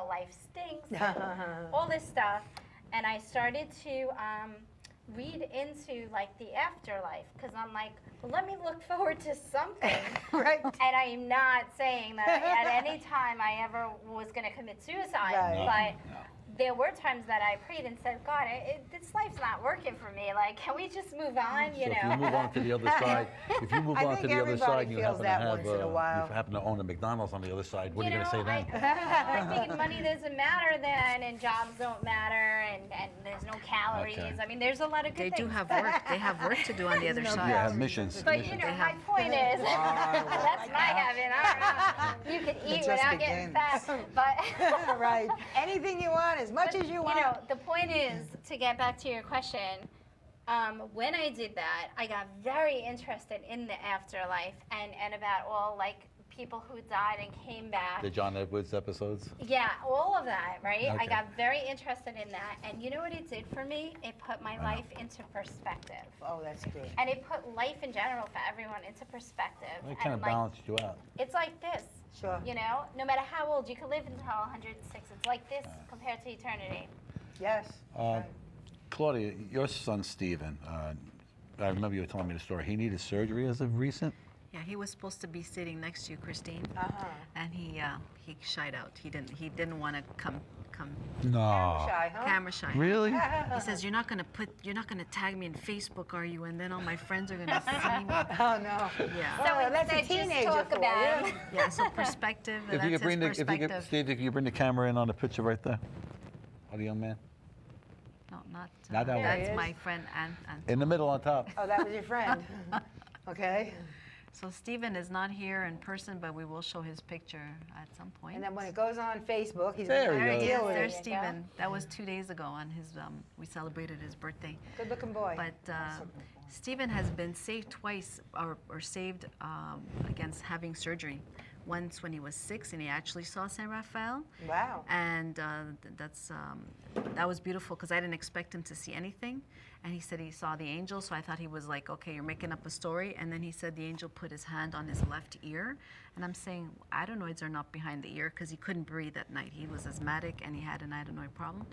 life stinks, and all this stuff. And I started to read into like the afterlife, because I'm like, well, let me look forward to something. Right. And I'm not saying that at any time I ever was going to commit suicide, but there were times that I prayed and said, God, this life's not working for me. Like, can we just move on? If you move on to the other side, if you move on to the other side, and you happen to have, you happen to own a McDonald's on the other side, what are you going to say then? I think money doesn't matter then, and jobs don't matter, and there's no calories. Okay. I mean, there's a lot of good things. They do have work. They have work to do on the other side. Yeah, have missions. But my point is, that's my heaven. I don't know. You could eat without getting fat, but right. Anything you want, as much as you want. The point is, to get back to your question, when I did that, I got very interested in the afterlife and about all like people who died and came back. The John Edwards episodes? Yeah, all of that, right? Okay. I got very interested in that, and you know what it did for me? It put my life into perspective. Oh, that's good. And it put life in general for everyone into perspective. It kind of balanced you out. It's like this. Sure. No matter how old, you can live until 106. It's like this compared to eternity. Yes. Claudia, your son Stephen, I remember you were telling me the story. He needed surgery as of recent? Yeah, he was supposed to be sitting next to you, Christine, and he shied out. He didn't want to come. No. Camera shy, huh? Camera shy. Really? He says, you're not gonna tag me in Facebook, are you? And then all my friends are gonna see me. Oh no. Yeah. So that's a instead, teenager just talk for about you. Yeah. So perspective. If you could bring perspective. Steve, if you bring the camera in on the picture right there, of the young man. No, not that one. That's my friend Anton. In the middle on top. Oh, that was your friend. Okay. So Stephen is not here in person, but we will show his picture at some point. And then when it goes on Facebook, he's There going he to goes. deal with There's it. Stephen. That was 2 days ago on his. We celebrated his birthday. Good-looking boy. But Stephen has been saved twice, or saved against having surgery. Once when he was 6, and he actually saw San Rafael. Wow. And that was beautiful because I didn't expect him to see anything. And he said he saw the angel, so I thought he was like, okay, you're making up a story. And then he said the angel put his hand on his left ear. And I'm saying adenoids are not behind the ear because he couldn't breathe at night. He was asthmatic and he had an adenoid problem.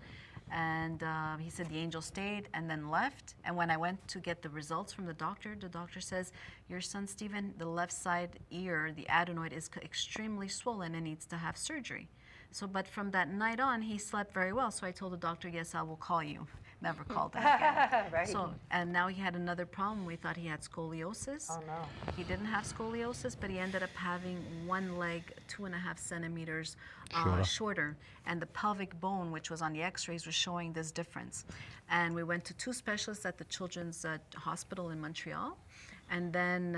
And he said the angel stayed and then left. And when I went to get the results from the doctor says, your son Stephen, the left side ear, the adenoid is extremely swollen and needs to have surgery. So, but from that night on, he slept very well. So I told the doctor, yes, I will call you. Never called him again. Right. So, and now he had another problem. We thought he had scoliosis. Oh, no. He didn't have scoliosis, but he ended up having one leg 2.5 centimeters shorter. And the pelvic bone, which was on the x-rays, was showing this difference. And we went to 2 specialists at the Children's Hospital in Montreal. And then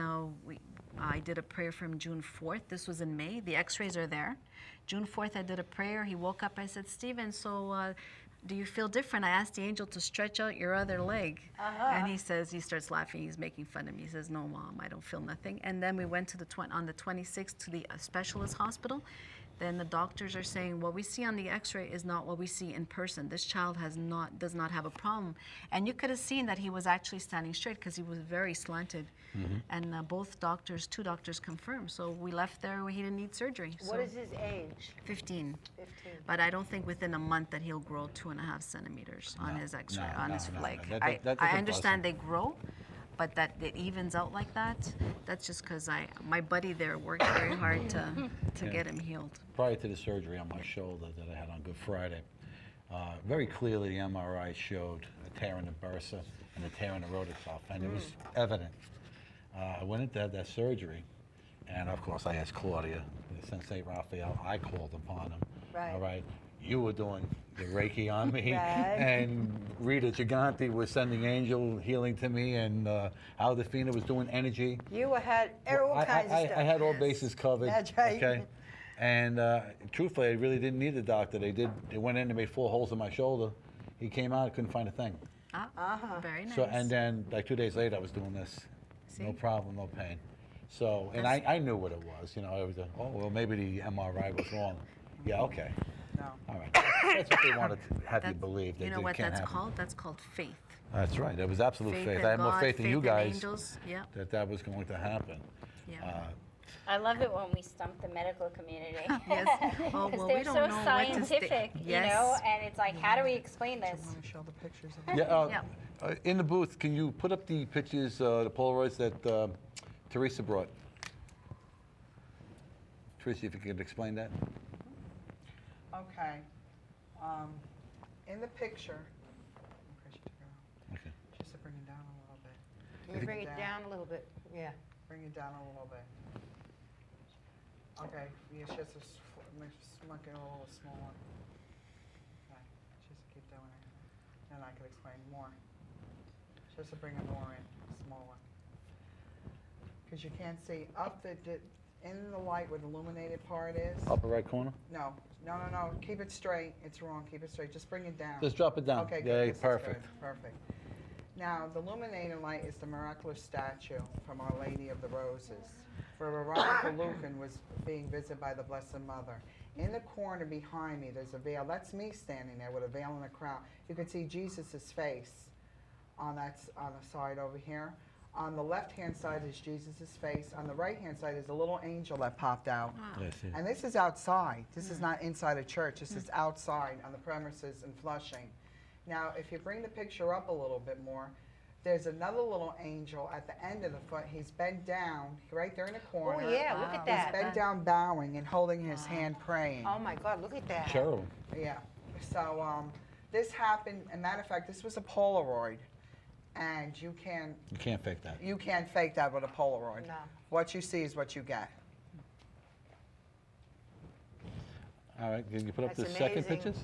I did a prayer for him June 4th. This was in May. The x-rays are there. June 4th, I did a prayer. He woke up. I said, Stephen, so do you feel different? I asked the angel to stretch out your other leg. And he starts laughing. He's making fun of me. He says, no, Mom, I don't feel nothing. And then we went to on the 26th to the specialist hospital. Then the doctors are saying, what we see on the x-ray is not what we see in person. This child does not have a problem. And you could have seen that he was actually standing straight because he was very slanted. Mm-hmm. And 2 doctors confirmed. So we left there, he didn't need surgery. What is his age? 15. 15. But I don't think within a month that he'll grow 2.5 centimeters on his x-ray, on his leg. That's I understand they grow, but that it evens out like that, that's just because my buddy there worked very hard to get him healed. Prior to the surgery on my shoulder that I had on Good Friday, very clearly the MRI showed a tear in the bursa and a tear in the rotator, and it was evident. I went into that surgery, and of course I asked Claudia, since St. Raphael, I called upon him. Right. All right. You were doing the Reiki on me, Right. and Rita Giganti was sending angel healing to me, and Aldefina was doing energy. You had all kinds of stuff. I had all bases covered. That's right. Okay. And truthfully, I really didn't need the doctor. They went in and made 4 holes in my shoulder. He came out, couldn't find a thing. Very nice. So, and then like 2 days later, I was doing this. See? No problem, no pain. So, and I knew what it was. You know, I was well, maybe the MRI was wrong. Yeah, okay. No. All right. That's what they wanted to have you believe. That You know it what can't that's happen. called? That's called faith. That's right. It was absolute faith. in I had more God, faith in you in guys angels. Yeah. that was going to happen. Yeah. I love it when we stump the medical community. Yes. Oh, Because well, they're we don't so know what to say. scientific, Yes. and it's like, how do we explain this? Want to show the pictures of Yeah, Yeah. in the booth, can you put up the pictures, the Polaroids that Theresa brought? Theresa, if you could explain that. Okay. In the picture, Okay. just to bring it down a little bit. If Can you you- bring it down a little bit? Yeah. Bring it down a little bit. Okay, you just make it a little smaller. Okay, just keep doing it. Then I can explain more. Just to bring it more in, smaller. Because you can't see up in the light where the illuminated part is. Upper right corner? No, keep it straight. It's wrong, keep it straight. Just bring it down. Just drop it down. Okay, Yeah, good. This is perfect. good. Perfect. Now, the illuminated light is the miraculous statue from Our Lady of the Roses, where Veronica Lucan was being visited by the Blessed Mother. In the corner behind me, there's a veil. That's me standing there with a veil and a crown. You can see Jesus' face on the side over here. On the left-hand side is Jesus' face. On the right-hand side is a little angel that popped out. Yes, yes. And this is outside. This is not inside a church. This is outside on the premises in Flushing. Now, if you bring the picture up a little bit more, there's another little angel at the end of the foot. He's bent down right there in the corner. Oh, yeah, look at that. He's bent down bowing and holding his hand praying. Oh, my God, look at that. Cherubim. Yeah. So this happened, and matter of fact, this was a Polaroid. And you can't fake that. fake that with a Polaroid. No. What you see is what you get. All right, can you put up That's the second amazing. pictures?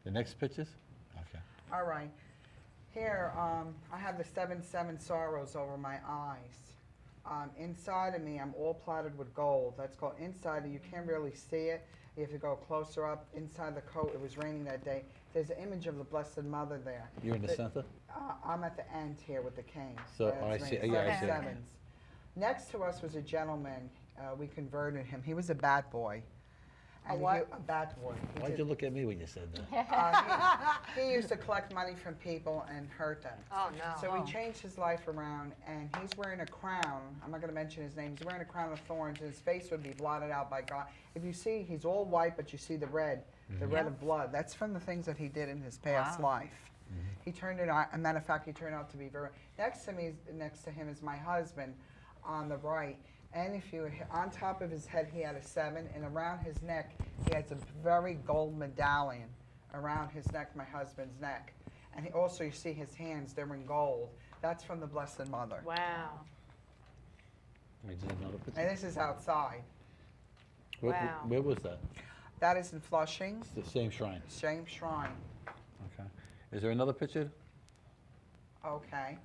The next pictures? Okay. All right. Here, I have the 7 sorrows over my eyes. Inside of me, I'm all plaited with gold. That's called inside, and you can't really see it. If you go closer up, inside the coat, it was raining that day. There's an image of the Blessed Mother there. You're in the center? I'm at the end here with the cane. So, That's I see. raining. Yeah, I 7 see. sevens. Next to us was a gentleman. We converted him. He was a bat boy. And what? A bat boy. He Why'd did- you look at me when you said that? he used to collect money from people and hurt them. Oh, no. So we changed his life around, and he's wearing a crown. I'm not going to mention his name. He's wearing a crown of thorns, and his face would be blotted out by God. If you see, he's all white, but you see the red of blood. That's from the things that he did in his past life. He turned it out. As a matter of fact, he turned out to be very. Next to him is my husband, on the right. And if you, on top of his head, he had a 7, and around his neck, he has a very gold medallion around his neck, my husband's neck. And also, you see his hands, they're in gold. That's from the Blessed Mother. Wow. We did another picture. And this is outside. Wow. Where was that? That is in Flushing, It's the same shrine. same shrine. Okay. Is there another picture? Okay.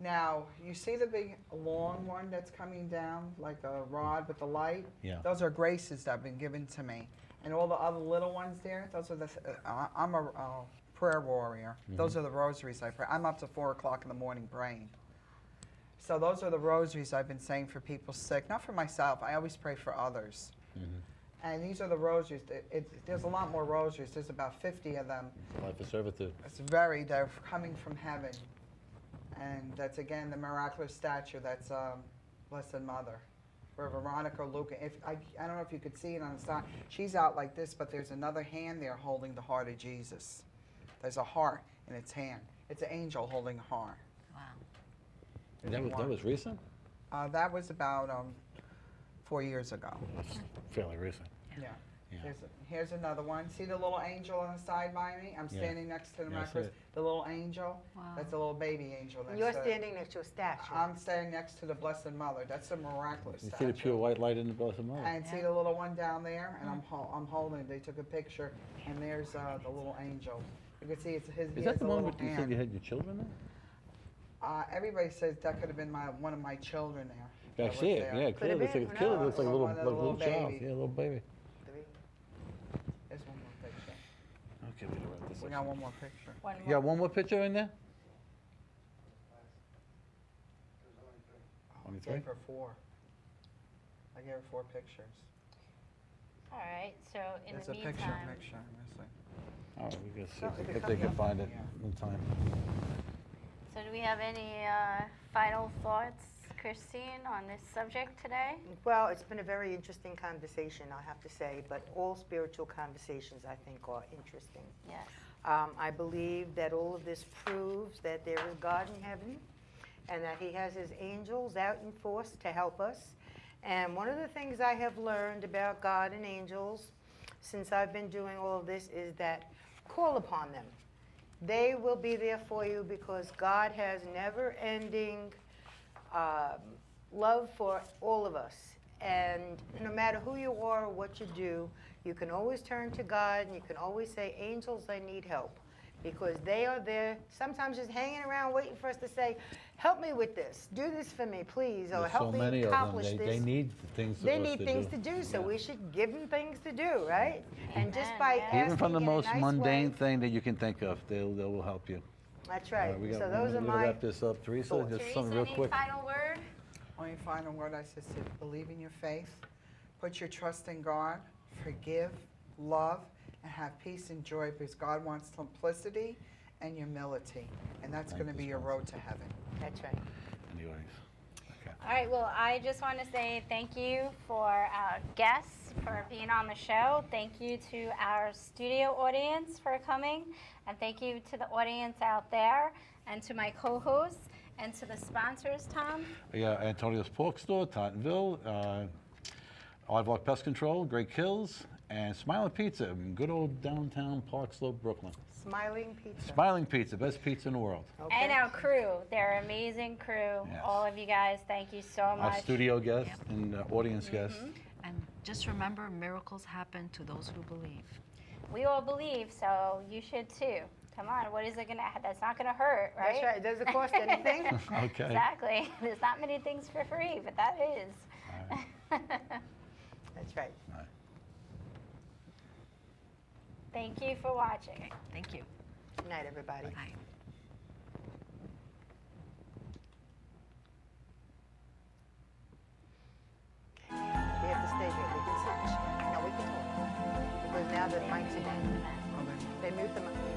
Now, you see the big long one that's coming down, like a rod with the light? Yeah. Those are graces that have been given to me. And all the other little ones there, those are the, I'm a prayer warrior. Those are the rosaries I pray. I'm up to 4 o'clock in the morning praying. So those are the rosaries I've been saying for people sick. Not for myself, I always pray for others. And these are the rosaries. There's a lot more rosaries. There's about 50 of them. Life of servitude. They're coming from heaven. And that's, again, the miraculous statue. That's Blessed Mother. Where Veronica Lucan, I don't know if you could see it on the side. She's out like this, but there's another hand there holding the heart of Jesus. There's a heart in its hand. It's an angel holding a heart. Wow. That was recent? That was about 4 years ago. That's fairly recent. Yeah. Yeah. Here's another one. See the little angel on the side by me? I'm Yeah. standing next to the Yeah, I see miraculous. it. The little angel. Wow. That's a little baby angel. And you're to- standing next to a statue. I'm standing next to the Blessed Mother. That's a miraculous You statue. see the pure white light in the Blessed Mother? And see the little one down there? And I'm holding it. They took a picture, and there's the little angel. You can see it's his. Is he that has the a one little where you said hand. you had your children there? Everybody says that could have been one of my children there. Yeah, I that see was it. there. Yeah, Could have clearly. been, Clearly no. looks like a One of the little child. baby. Yeah, a little baby. There's one more picture. Okay, we gotta wrap this We up. got one more picture. One You got one more picture in there? I Only gave 3? her 4. I gave her 4 pictures. All right, so in There's the a meantime, picture missing. All right, we gotta see Oh, if if they it can comes find it Yeah. in time. so So do we have any final thoughts, Christine, on this subject today? Well, it's been a very interesting conversation, I have to say, but all spiritual conversations, I think, are interesting. Yes. I believe that all of this proves that there is God in heaven and that he has his angels out in force to help us. And one of the things I have learned about God and angels since I've been doing all of this is that call upon them. They will be there for you because God has never-ending love for all of us. And no matter who you are or what you do, you can always turn to God and you can always say, angels, I need help. Because they are there, sometimes just hanging around waiting for us to say, help me with this, do this for me, please, or There's help so me many accomplish of them. this. They need things They for us need things to do, so Yeah. we should give them things to do, right? And just Amen, by yeah. asking Even from the in a most nice mundane way, thing that you can think of, they will help you. that's right. We got So 1 those are minute to my wrap this up. Teresa, thoughts. just Teresa, something real any quick. final word? Only final word I said, believe in your faith, put your trust in God, forgive, love, and have peace and joy because God wants simplicity and humility. And that's Thank going to you be so your much. road to heaven. That's right. In the audience. Okay. All right, well, I just want to say thank you for our guests for being on the show. Thank you to our studio audience for coming. And thank you to the audience out there and to my co-hosts and to the sponsors, Tom. Yeah, Antonio's Pork Store, Tottenville, Aardvark Pest Control, Great Kills, and Smiling Pizza in good old downtown Park Slope, Brooklyn. Smiling pizza. Smiling Pizza, best pizza in the world. Okay. And our crew. They're amazing crew. Yes. All of you guys, thank you so Our much. studio guests and audience guests. And just remember, miracles happen to those who believe. We all believe, so you should too. Come on, what is it gonna? That's not gonna hurt, right? That's right. Does it cost anything? Okay. Exactly. There's not many things for free, but that is. That's right. All right. Thank you for watching. Thank you. Good night, everybody. Bye. We have to stay here. We can sit. No, we can talk. Because now the mics are down. Oh, then- They mute them.